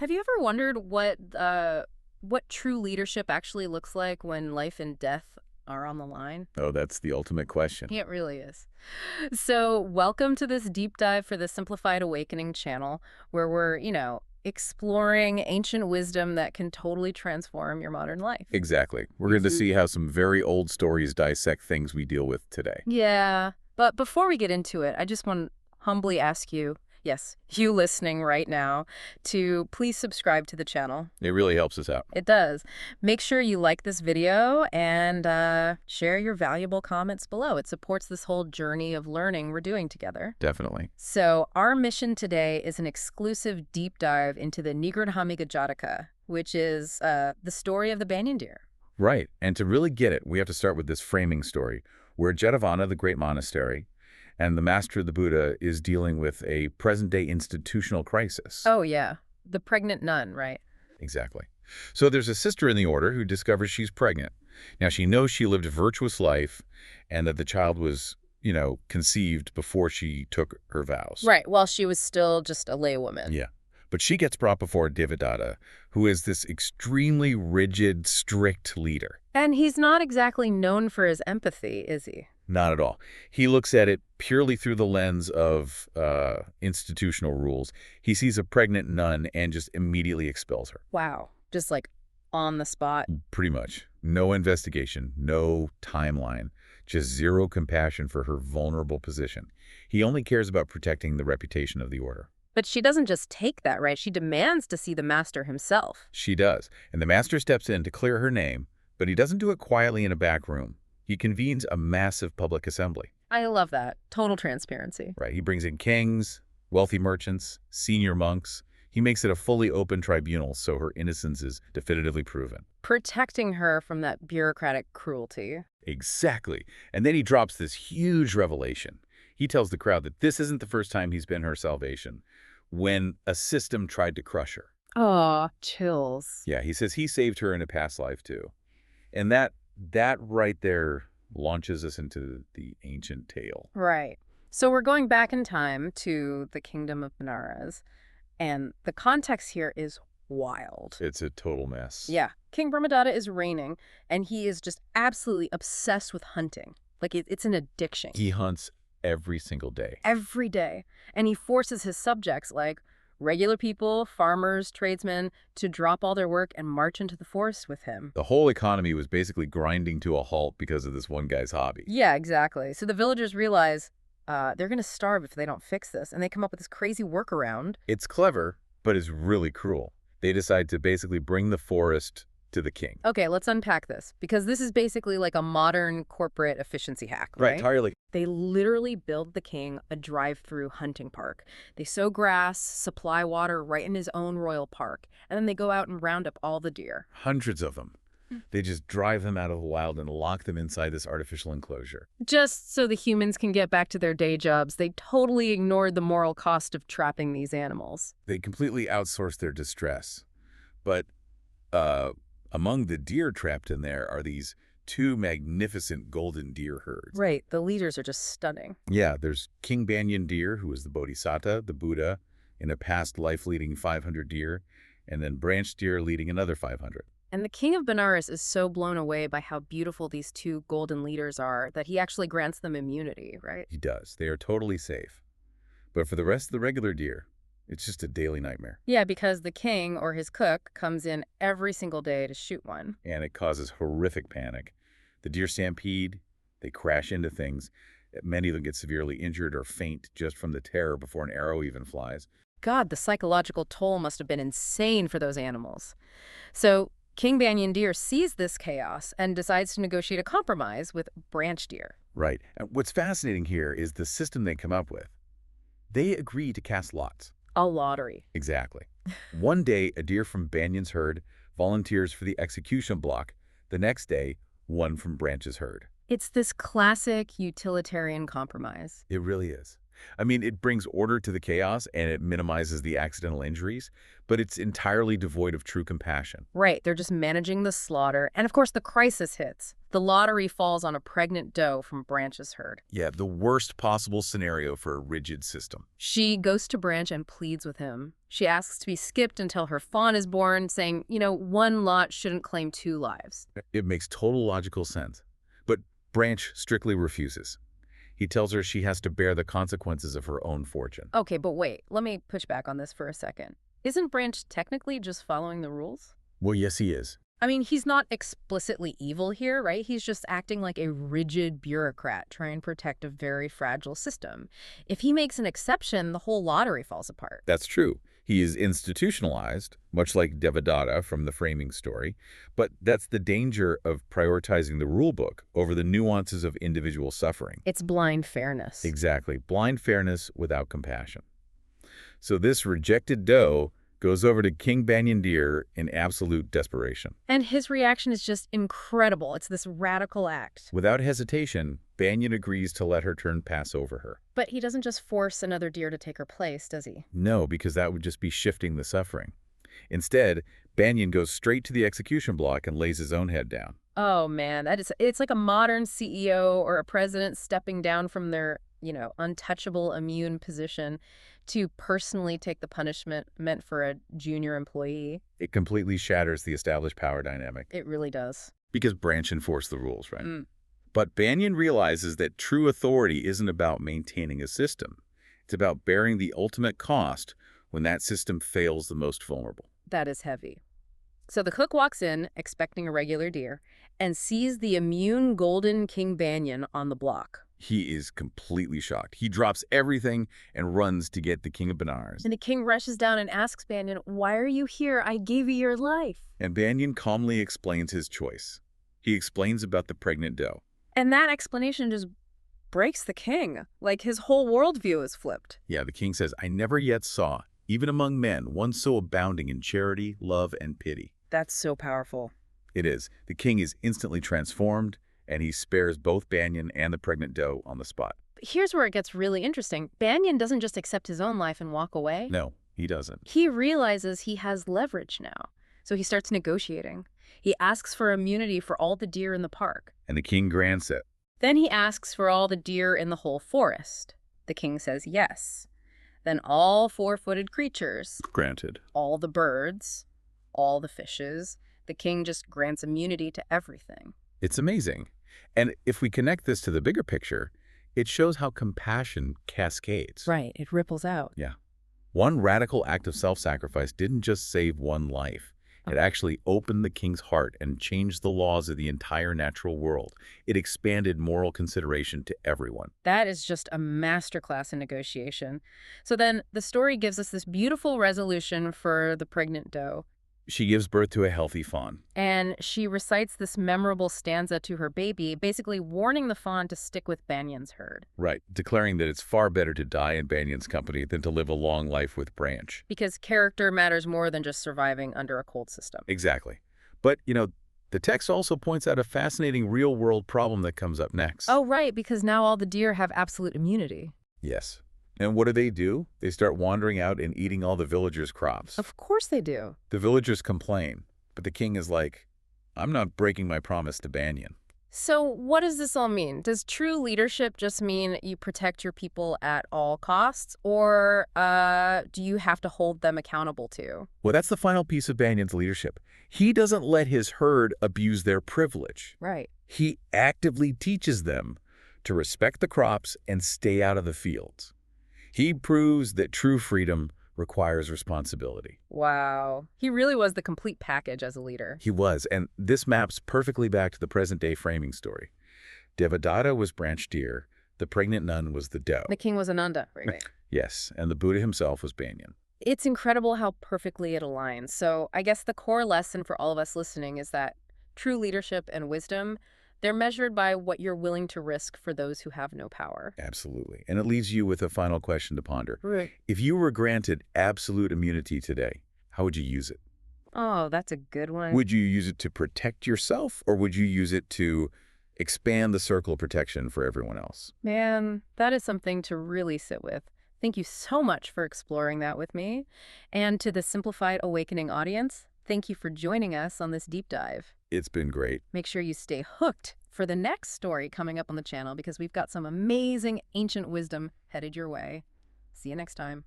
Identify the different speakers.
Speaker 1: Have you ever wondered what true leadership actually looks like when life and death are on the line?
Speaker 2: Oh, that's the ultimate question.
Speaker 1: It really is. So, welcome to this deep dive for the Simplified Awakening channel, where we're exploring ancient wisdom that can totally transform your modern life.
Speaker 2: Exactly. We're going to see how some very old stories dissect things we deal with today.
Speaker 1: Yeah, but before we get into it, I just want to humbly ask you, yes, you listening right now, to please subscribe to the channel.
Speaker 2: It really helps us out.
Speaker 1: It does. Make sure you like this video and share your valuable comments below. It supports this whole journey of learning we're doing together.
Speaker 2: Definitely.
Speaker 1: So our mission today is an exclusive deep dive into the Nigrodhamiga Jataka, which is the story of the Banyan Deer.
Speaker 2: Right. And to really get it, we have to start with this framing story, where Devadatta, the great monastery, and the master of the Buddha is dealing with a present-day institutional crisis.
Speaker 1: Oh, yeah. The pregnant nun, right?
Speaker 2: Exactly. So there's a sister in the order who discovers she's pregnant. Now, she knows she lived a virtuous life and that the child was, conceived before she took her vows.
Speaker 1: Right, while she was still just a laywoman.
Speaker 2: Yeah. But she gets brought before Devadatta, who is this extremely rigid, strict leader.
Speaker 1: And he's not exactly known for his empathy, is he?
Speaker 2: Not at all. He looks at it purely through the lens of institutional rules. He sees a pregnant nun and just immediately expels her.
Speaker 1: Wow. Just like on the spot.
Speaker 2: Pretty much. No investigation, no timeline, just zero compassion for her vulnerable position. He only cares about protecting the reputation of the order.
Speaker 1: But she doesn't just take that, right? She demands to see the master himself.
Speaker 2: She does. And the master steps in to clear her name, but he doesn't do it quietly in a back room. He convenes a massive public assembly.
Speaker 1: I love that. Total transparency.
Speaker 2: Right. He brings in kings, wealthy merchants, senior monks. He makes it a fully open tribunal so her innocence is definitively proven.
Speaker 1: Protecting her from that bureaucratic cruelty.
Speaker 2: Exactly. And then he drops this huge revelation. He tells the crowd that this isn't the first time he's been her salvation, when a system tried to crush her.
Speaker 1: Oh, chills.
Speaker 2: Yeah, he says he saved her in a past life too. And that right there launches us into the ancient tale.
Speaker 1: Right. So we're going back in time to the kingdom of Benares, and the context here is wild.
Speaker 2: It's a total mess.
Speaker 1: Yeah. King Brahmadatta is reigning, and he is just absolutely obsessed with hunting. Like, it's an addiction.
Speaker 2: He hunts every single day.
Speaker 1: Every day. And he forces his subjects, like regular people, farmers, tradesmen, to drop all their work and march into the forest with him.
Speaker 2: The whole economy was basically grinding to a halt because of this one guy's hobby.
Speaker 1: Yeah, exactly. So the villagers realize they're going to starve if they don't fix this, and they come up with this crazy workaround.
Speaker 2: It's clever, but it's really cruel. They decide to basically bring the forest to the king.
Speaker 1: Okay, let's unpack this, because this is basically like a modern corporate efficiency hack, right?
Speaker 2: Right, entirely.
Speaker 1: They literally build the king a drive-through hunting park. They sow grass, supply water right in his own royal park, and then they go out and round up all the deer.
Speaker 2: Hundreds of them. They just drive them out of the wild and lock them inside this artificial enclosure.
Speaker 1: Just so the humans can get back to their day jobs, they totally ignored the moral cost of trapping these animals.
Speaker 2: They completely outsource their distress. But among the deer trapped in there are these two magnificent golden deer herds.
Speaker 1: Right, the leaders are just stunning.
Speaker 2: Yeah, there's King Banyan Deer, who is the Bodhisatta, the Buddha, in a past life leading 500 deer, and then Branch Deer leading another 500.
Speaker 1: And the king of Benares is so blown away by how beautiful these two golden leaders are that he actually grants them immunity, right?
Speaker 2: He does. They are totally safe. But for the rest of the regular deer, it's just a daily nightmare.
Speaker 1: Yeah, because the king or his cook comes in every single day to shoot one.
Speaker 2: And it causes horrific panic. The deer stampede, they crash into things. Many of them get severely injured or faint just from the terror before an arrow even flies.
Speaker 1: God, the psychological toll must have been insane for those animals. So King Banyan Deer sees this chaos and decides to negotiate a compromise with Branch Deer.
Speaker 2: Right. And what's fascinating here is the system they come up with. They agree to cast lots.
Speaker 1: A lottery.
Speaker 2: Exactly. One day, a deer from Banyan's herd volunteers for the execution block. The next day, one from Branch's herd.
Speaker 1: It's this classic utilitarian compromise.
Speaker 2: It really is. I mean, it brings order to the chaos and it minimizes the accidental injuries, but it's entirely devoid of true compassion.
Speaker 1: Right, they're just managing the slaughter. And of course, the crisis hits. The lottery falls on a pregnant doe from Branch's herd.
Speaker 2: Yeah, the worst possible scenario for a rigid system.
Speaker 1: She goes to Branch and pleads with him. She asks to be skipped until her fawn is born, saying, one lot shouldn't claim two lives.
Speaker 2: It makes total logical sense. But Branch strictly refuses. He tells her she has to bear the consequences of her own fortune.
Speaker 1: Okay, but wait, let me push back on this for a second. Isn't Branch technically just following the rules?
Speaker 2: Well, yes, he is.
Speaker 1: I mean, he's not explicitly evil here, right? He's just acting like a rigid bureaucrat trying to protect a very fragile system. If he makes an exception, the whole lottery falls apart.
Speaker 2: That's true. He is institutionalized, much like Devadatta from the framing story, but that's the danger of prioritizing the rule book over the nuances of individual suffering.
Speaker 1: It's blind fairness.
Speaker 2: Exactly. Blind fairness without compassion. So this rejected doe goes over to King Banyan Deer in absolute desperation.
Speaker 1: And his reaction is just incredible. It's this radical act.
Speaker 2: Without hesitation, Banyan agrees to let her turn pass over her.
Speaker 1: But he doesn't just force another deer to take her place, does he?
Speaker 2: No, because that would just be shifting the suffering. Instead, Banyan goes straight to the execution block and lays his own head down.
Speaker 1: Oh, man, it's like a modern CEO or a president stepping down from their, untouchable immune position to personally take the punishment meant for a junior employee.
Speaker 2: It completely shatters the established power dynamic.
Speaker 1: It really does.
Speaker 2: Because Branch enforced the rules, right? But Banyan realizes that true authority isn't about maintaining a system. It's about bearing the ultimate cost when that system fails the most vulnerable.
Speaker 1: That is heavy. So the cook walks in, expecting a regular deer, and sees the immune golden King Banyan on the block.
Speaker 2: He is completely shocked. He drops everything and runs to get the King of Benares.
Speaker 1: And the king rushes down and asks Banyan, "Why are you here? I gave you your life."
Speaker 2: And Banyan calmly explains his choice. He explains about the pregnant doe.
Speaker 1: And that explanation just breaks the king. Like his whole worldview is flipped.
Speaker 2: Yeah, the king says, "I never yet saw, even among men, one so abounding in charity, love, and pity."
Speaker 1: That's so powerful.
Speaker 2: It is. The king is instantly transformed, and he spares both Banyan and the pregnant doe on the spot.
Speaker 1: But here's where it gets really interesting. Banyan doesn't just accept his own life and walk away.
Speaker 2: No, he doesn't.
Speaker 1: He realizes he has leverage now. So he starts negotiating. He asks for immunity for all the deer in the park.
Speaker 2: And the king grants it.
Speaker 1: Then he asks for all the deer in the whole forest. The king says yes. Then all four-footed creatures,
Speaker 2: Granted.
Speaker 1: all the birds, all the fishes, the king just grants immunity to everything.
Speaker 2: It's amazing. And if we connect this to the bigger picture, it shows how compassion cascades.
Speaker 1: Right, it ripples out.
Speaker 2: Yeah. One radical act of self-sacrifice didn't just save one life. It actually opened the king's heart and changed the laws of the entire natural world. It expanded moral consideration to everyone.
Speaker 1: That is just a masterclass in negotiation. So then the story gives us this beautiful resolution for the pregnant doe.
Speaker 2: She gives birth to a healthy fawn.
Speaker 1: And she recites this memorable stanza to her baby, basically warning the fawn to stick with Banyan's herd.
Speaker 2: Right, declaring that it's far better to die in Banyan's company than to live a long life with Branch.
Speaker 1: Because character matters more than just surviving under a cold system.
Speaker 2: Exactly. But, the text also points out a fascinating real-world problem that comes up next.
Speaker 1: Oh, right, because now all the deer have absolute immunity.
Speaker 2: Yes. And what do? They start wandering out and eating all the villagers' crops.
Speaker 1: Of course they do.
Speaker 2: The villagers complain, but the king is like, "I'm not breaking my promise to Banyan."
Speaker 1: So what does this all mean? Does true leadership just mean you protect your people at all costs? Or do you have to hold them accountable too?
Speaker 2: Well, that's the final piece of Banyan's leadership. He doesn't let his herd abuse their privilege.
Speaker 1: Right.
Speaker 2: He actively teaches them to respect the crops and stay out of the fields. He proves that true freedom requires responsibility.
Speaker 1: Wow. He really was the complete package as a leader.
Speaker 2: He was, and this maps perfectly back to the present-day framing story. Devadatta was Branch Deer, the pregnant nun was the doe.
Speaker 1: The king was Ananda, right?
Speaker 2: Yes, and the Buddha himself was Banyan.
Speaker 1: It's incredible how perfectly it aligns. So I guess the core lesson for all of us listening is that true leadership and wisdom, they're measured by what you're willing to risk for those who have no power.
Speaker 2: Absolutely. And it leaves you with a final question to ponder.
Speaker 1: Right.
Speaker 2: If you were granted absolute immunity today, how would you use it?
Speaker 1: Oh, that's a good one.
Speaker 2: Would you use it to protect yourself, or would you use it to expand the circle of protection for everyone else.
Speaker 1: Man, that is something to really sit with. Thank you so much for exploring that with me. And to the Simplified Awakening audience, thank you for joining us on this deep dive.
Speaker 2: It's been great.
Speaker 1: Make sure you stay hooked for the next story coming up on the channel because we've got some amazing ancient wisdom headed your way. See you next time.